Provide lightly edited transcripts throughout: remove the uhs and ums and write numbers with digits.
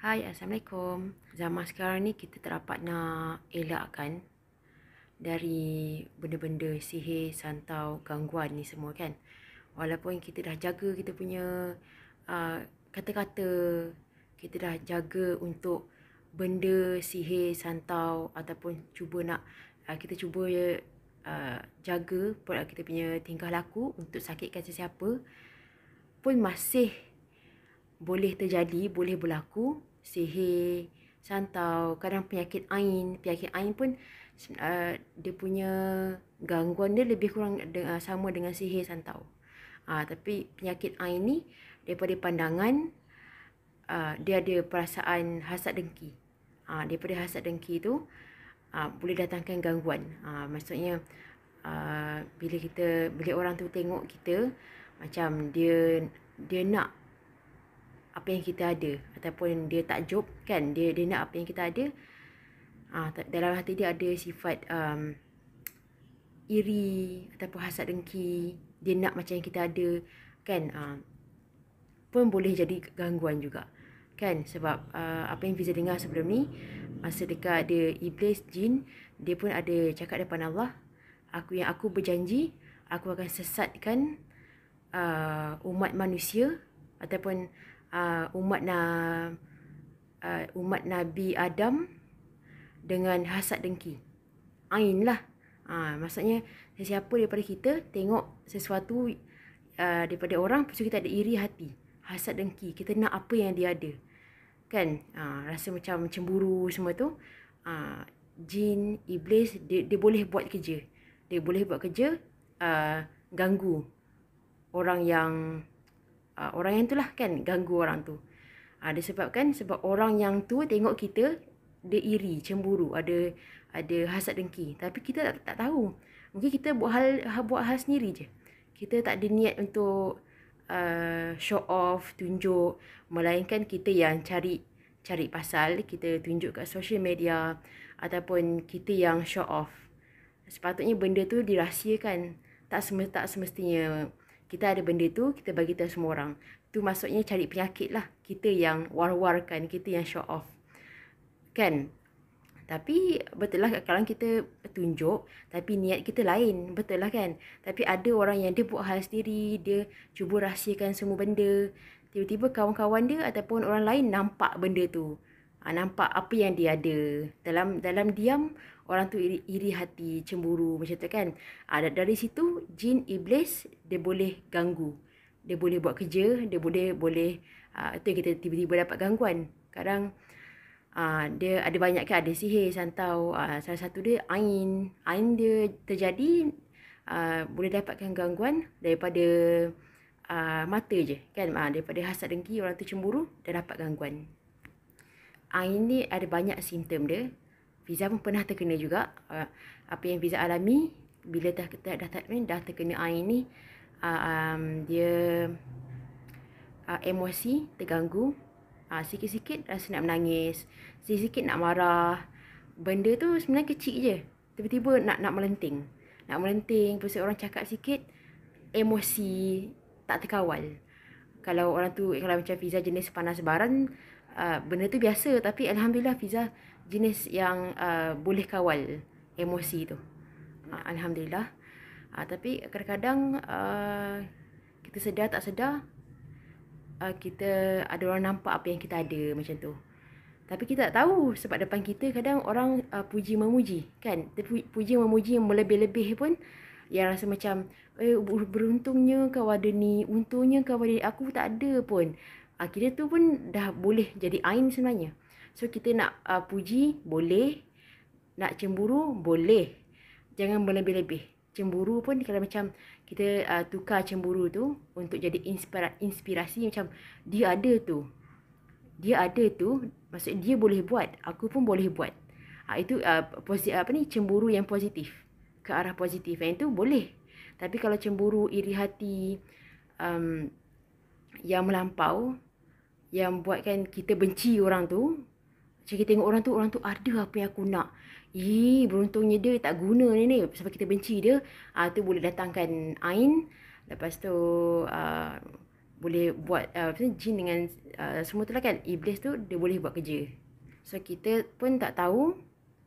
Hai, Assalamualaikum. Zaman sekarang ni kita tak dapat nak elakkan dari benda-benda sihir, santau, gangguan ni semua kan. Walaupun kita dah jaga kita punya uh, kata-kata, kita dah jaga untuk benda sihir, santau ataupun cuba nak kita cuba jaga kita punya tingkah laku untuk sakitkan sesiapa, pun masih boleh terjadi, boleh berlaku sihir, santau, kadang penyakit ain. Penyakit ain pun dia punya gangguan dia lebih kurang sama dengan sihir, santau. Tapi penyakit ain ni daripada pandangan dia ada perasaan hasad dengki. Daripada hasad dengki tu boleh datangkan gangguan. Maksudnya bila orang tu tengok kita macam dia nak apa yang kita ada, ataupun dia takjub kan, dia nak apa yang kita ada. Dalam hati dia ada sifat iri ataupun hasad dengki, dia nak macam yang kita ada kan, pun boleh jadi gangguan juga kan. Sebab apa yang Fiza dengar sebelum ni, masa dekat ada iblis, jin, dia pun ada cakap depan Allah, aku berjanji aku akan sesatkan umat manusia ataupun umat Nabi Adam dengan hasad dengki. Ain lah. Maksudnya sesiapa daripada kita tengok sesuatu daripada orang, lepas tu kita ada iri hati, hasad dengki, kita nak apa yang dia ada kan. Rasa macam cemburu semua tu. Jin, iblis, dia boleh buat kerja. Dia boleh buat kerja ganggu orang yang tu lah kan, ganggu orang tu. Disebabkan sebab orang yang tu tengok kita, dia iri, cemburu, ada hasad dengki. Tapi kita tak tahu. Mungkin kita buat hal sendiri je. Kita tak ada niat untuk show off, tunjuk, melainkan kita yang cari pasal, kita tunjuk kat social media, ataupun kita yang show off. Sepatutnya benda tu dirahsiakan. Tak semestinya kita ada benda tu, kita bagi tahu semua orang. Tu maksudnya cari penyakit lah. Kita yang war-warkan, kita yang show off kan. Tapi betul lah kalau kita tunjuk, tapi niat kita lain, betul lah kan. Tapi ada orang yang dia buat hal sendiri, dia cuba rahsiakan semua benda. Tiba-tiba kawan-kawan dia ataupun orang lain nampak benda tu, nampak apa yang dia ada. Dalam diam, orang tu iri hati, cemburu macam tu kan. Dari situ jin, iblis, dia boleh ganggu, dia boleh buat kerja, dia boleh itu yang kita tiba-tiba dapat gangguan. Kadang dia ada banyak kan, ada sihir, santau. Salah satu dia ain dia terjadi, boleh dapatkan gangguan daripada mata je kan. Daripada hasad dengki, orang tu cemburu, dah dapat gangguan. Ain ni ada banyak simptom dia. Fiza pun pernah terkena juga. Apa yang Fiza alami bila dah terkena ain ni, dia emosi terganggu, sikit-sikit rasa nak menangis, sikit-sikit nak marah. Benda tu sebenarnya kecil je, tiba-tiba nak melenting. Lepas orang cakap sikit, emosi tak terkawal. Kalau macam Fiza jenis panas baran, benda tu biasa. Tapi Alhamdulillah Fiza jenis yang boleh kawal emosi tu. Alhamdulillah. Tapi kadang-kadang kita sedar tak sedar, kita ada orang nampak apa yang kita ada macam tu. Tapi kita tak tahu, sebab depan kita kadang orang puji memuji kan. Puji memuji yang melebih-lebih pun, yang rasa macam beruntungnya kau ada ni, untungnya kau ada ni, aku tak ada pun. Kita tu pun dah boleh jadi ain sebenarnya. So kita nak puji boleh, nak cemburu boleh, jangan berlebih-lebih. Cemburu pun kalau macam kita tukar cemburu tu untuk jadi inspirasi, macam dia ada tu, maksud dia boleh buat, aku pun boleh buat. Itu cemburu yang positif, ke arah positif, yang itu boleh. Tapi kalau cemburu, iri hati, yang melampau, yang buatkan kita benci orang tu, macam kita tengok orang tu ada apa yang aku nak, beruntungnya dia tak guna ni sebab kita benci dia. Tu boleh datangkan ain. Lepas tu boleh buat jin dengan semua tu lah kan, iblis tu dia boleh buat kerja. So kita pun tak tahu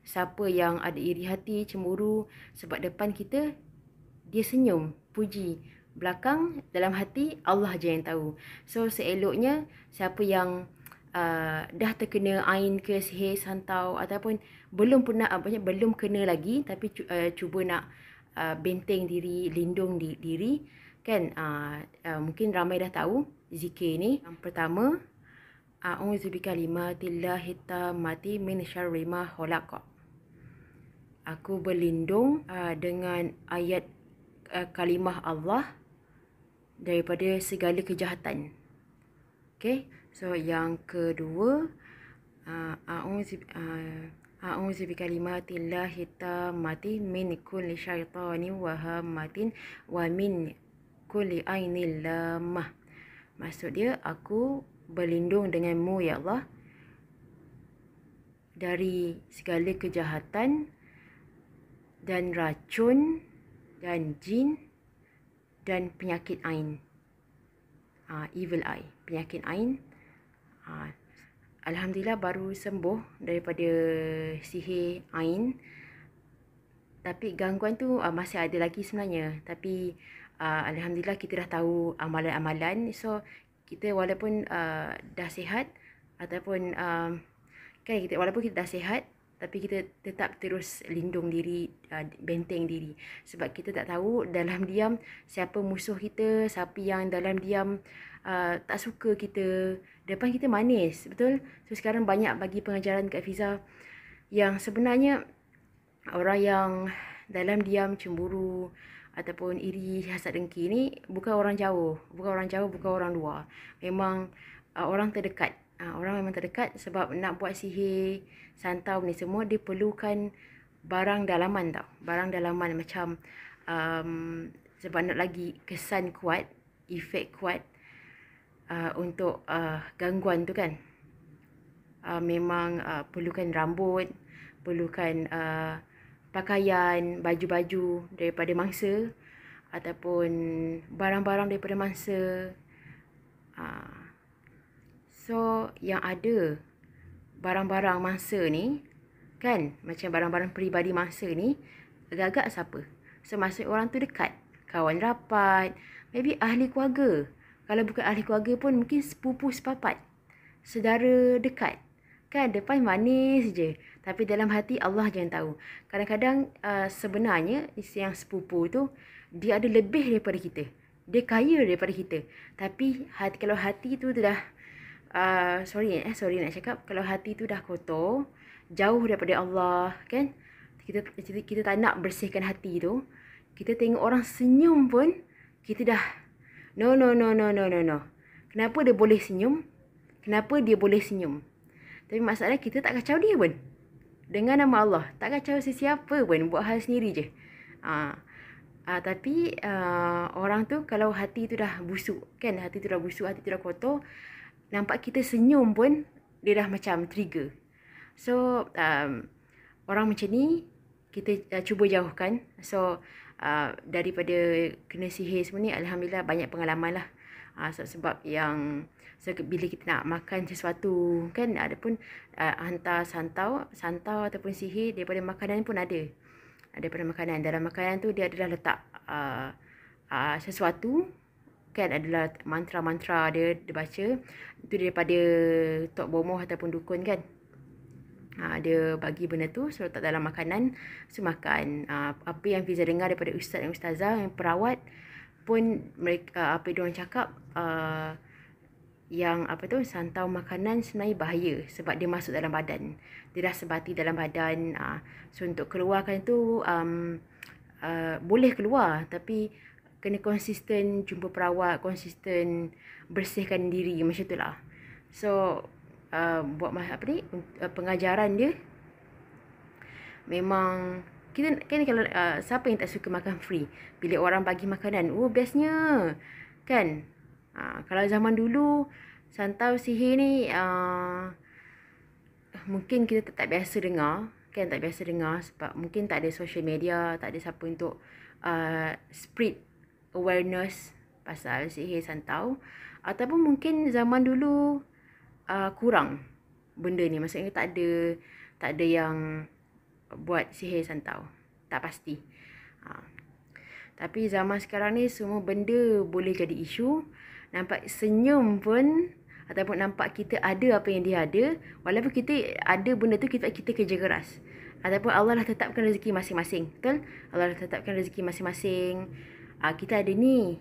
siapa yang ada iri hati, cemburu, sebab depan kita dia senyum, puji, belakang dalam hati Allah je yang tahu. So seeloknya siapa yang dah terkena ain ke sihir santau ataupun belum pernah belum kena lagi tapi cuba nak benteng diri, lindung diri kan, mungkin ramai dah tahu zikir ni. Yang pertama, a'udzu bikalimatillahi tammati min syarri ma khalaq. Aku berlindung dengan ayat kalimah Allah daripada segala kejahatan. Okay, so yang kedua, a'udzu bikalimatillahi tammati min kulli syaitanin wa hammatin wa min kulli ainil lamah. Maksud dia, aku berlindung denganmu ya Allah dari segala kejahatan dan racun dan jin dan penyakit ain, evil eye, penyakit ain. Alhamdulillah baru sembuh daripada sihir ain, tapi gangguan tu masih ada lagi sebenarnya. Tapi Alhamdulillah kita dah tahu amalan-amalan. So kita walaupun dah sihat ataupun kan kita walaupun kita dah sihat, tapi kita tetap terus lindung diri, benteng diri. Sebab kita tak tahu dalam diam siapa musuh kita, siapa yang dalam diam tak suka kita. Depan kita manis, betul? So sekarang banyak bagi pengajaran kat Fiza yang sebenarnya orang yang dalam diam cemburu ataupun iri, hasad, dengki ni bukan orang jauh, bukan orang luar. Memang orang terdekat. Orang memang terdekat sebab nak buat sihir, santau ni semua dia perlukan barang dalaman tau. Barang dalaman macam sebab nak lagi kesan kuat, efek kuat untuk gangguan tu kan. Memang perlukan rambut, perlukan pakaian, baju-baju daripada mangsa ataupun barang-barang daripada mangsa. So yang ada barang-barang mangsa ni kan, macam barang-barang peribadi mangsa ni agak-agak siapa? So maksud orang tu dekat, kawan rapat, maybe ahli keluarga. Kalau bukan ahli keluarga pun mungkin sepupu sepapat, saudara dekat. Kan depan manis je, tapi dalam hati Allah je yang tahu. Kadang-kadang sebenarnya yang sepupu tu dia ada lebih daripada kita. Dia kaya daripada kita. Tapi kalau hati tu dah sorry nak cakap, kalau hati tu dah kotor, jauh daripada Allah kan, kita tak nak bersihkan hati tu. Kita tengok orang senyum pun kita dah no. Kenapa dia boleh senyum? Tapi masalahnya kita tak kacau dia pun. Dengan nama Allah, tak kacau sesiapa pun, buat hal sendiri je. Tapi orang tu kalau hati tu dah busuk kan, hati tu dah kotor, nampak kita senyum pun dia dah macam trigger. So orang macam ni kita cuba jauhkan. So daripada kena sihir semua ni, Alhamdulillah banyak pengalaman lah. Sebab yang bila kita nak makan sesuatu kan, ada pun hantar santau ataupun sihir daripada makanan pun ada. Daripada makanan, dalam makanan tu dia adalah letak sesuatu kan, adalah mantra-mantra dia baca. Itu daripada Tok Bomoh ataupun dukun kan. Dia bagi benda tu, so letak dalam makanan, so makan. Apa yang Fiza dengar daripada ustaz dan ustazah yang perawat pun, mereka apa diorang cakap, yang santau makanan sebenarnya bahaya sebab dia masuk dalam badan. Dia dah sebati dalam badan. So untuk keluarkan tu boleh keluar, tapi kena konsisten jumpa perawat, konsisten bersihkan diri, macam tu lah. So buat pengajaran dia memang kita kan, kalau siapa yang tak suka makan free bila orang bagi makanan, bestnya kan. Kalau zaman dulu santau sihir ni mungkin kita tak biasa dengar kan, sebab mungkin tak ada social media, tak ada siapa untuk spread awareness pasal sihir santau. Ataupun mungkin zaman dulu kurang benda ni. Maksudnya tak ada yang buat sihir santau. Tak pasti. Tapi zaman sekarang ni semua benda boleh jadi isu. Nampak senyum pun ataupun nampak kita ada apa yang dia ada, walaupun kita ada benda tu, kita kerja keras. Ataupun Allah dah tetapkan rezeki masing-masing. Betul? Allah dah tetapkan rezeki masing-masing. Kita ada ni,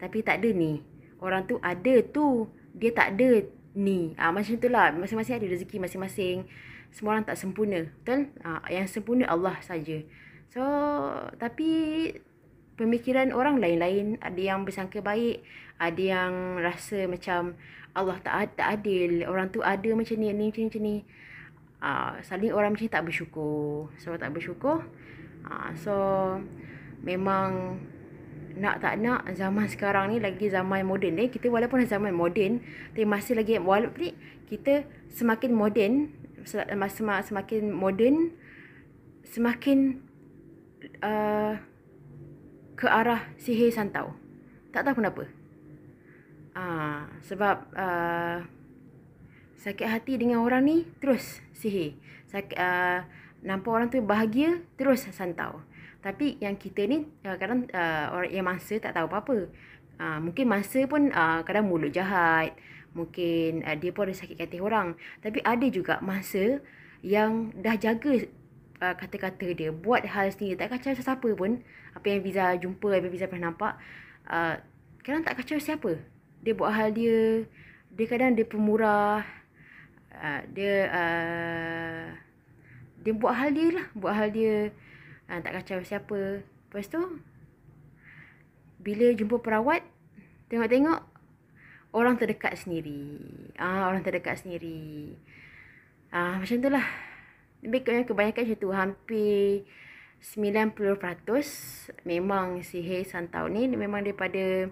tapi tak ada ni. Orang tu ada tu, dia tak ada ni. Macam tu lah. Masing-masing ada rezeki masing-masing. Semua orang tak sempurna. Betul? Yang sempurna Allah saja. So, tapi pemikiran orang lain-lain. Ada yang bersangka baik, ada yang rasa macam Allah tak adil. Orang tu ada macam ni, macam ni. Saling orang macam ni tak bersyukur. So, tak bersyukur. So, memang nak tak nak zaman sekarang ni lagi zaman moden. Kita walaupun zaman moden, tapi masih lagi walaupun ni kita semakin moden, semakin moden, semakin ke arah sihir santau. Tak tahu kenapa. Sebab sakit hati dengan orang ni, terus sihir. Nampak orang tu bahagia, terus santau. Tapi yang kita ni kadang orang yang mangsa tak tahu apa-apa. Mungkin mangsa pun kadang mulut jahat. Mungkin dia pun ada sakit hati orang. Tapi ada juga mangsa yang dah jaga kata-kata dia, buat hal sendiri, tak kacau sesiapa pun. Apa yang Fiza jumpa, apa yang Fiza pernah nampak, kadang tak kacau siapa. Dia buat hal dia. Dia kadang dia pemurah. Dia buat hal dia lah. Buat hal dia. Tak kacau siapa. Lepas tu, bila jumpa perawat, tengok-tengok orang terdekat sendiri. Orang terdekat sendiri. Macam tu lah. Kebanyakan macam tu. Hampir 90% memang sihir santau ni memang daripada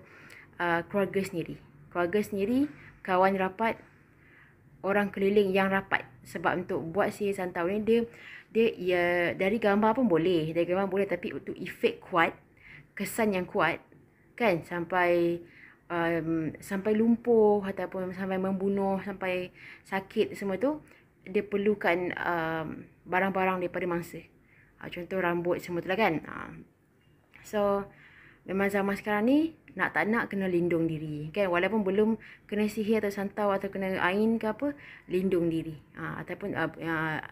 keluarga sendiri. Keluarga sendiri, kawan rapat, orang keliling yang rapat. Sebab untuk buat sihir santau ni, dia ya, dari gambar pun boleh. Dari gambar boleh, tapi untuk efek kuat, kesan yang kuat, kan, sampai lumpuh ataupun sampai membunuh, sampai sakit semua tu, dia perlukan barang-barang daripada mangsa. Contoh rambut semua tu lah, kan. So, memang zaman sekarang ni, nak tak nak kena lindung diri, kan. Walaupun belum kena sihir atau santau atau kena ain ke apa, lindung diri. Ataupun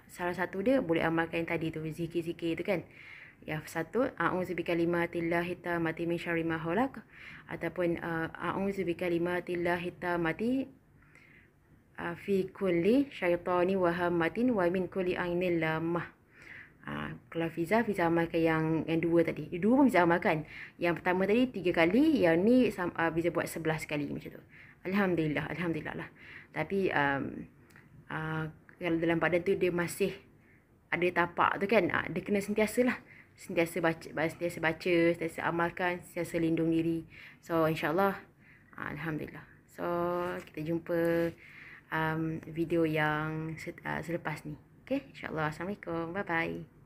salah satu dia boleh amalkan yang tadi tu, zikir-zikir tu, kan. Yang satu, a'udzu bikalimatillahi tammati min syarri ma khalaq, ataupun a'udzu bikalimatillahi tammati fi kulli syaitani wa hammatin wa min kulli ainil lamah. Kalau Fiza amalkan yang dua tadi. Dua pun Fiza amalkan. Yang pertama tadi 3 kali, yang ni Fiza buat 11 kali macam tu. Alhamdulillah lah. Tapi kalau dalam badan tu dia masih ada tapak tu, kan. Dia kena sentiasa baca, sentiasa amalkan, sentiasa lindung diri. So insya-Allah, alhamdulillah. So kita jumpa video yang selepas ni. Okay, insya-Allah. Assalamualaikum. Bye bye.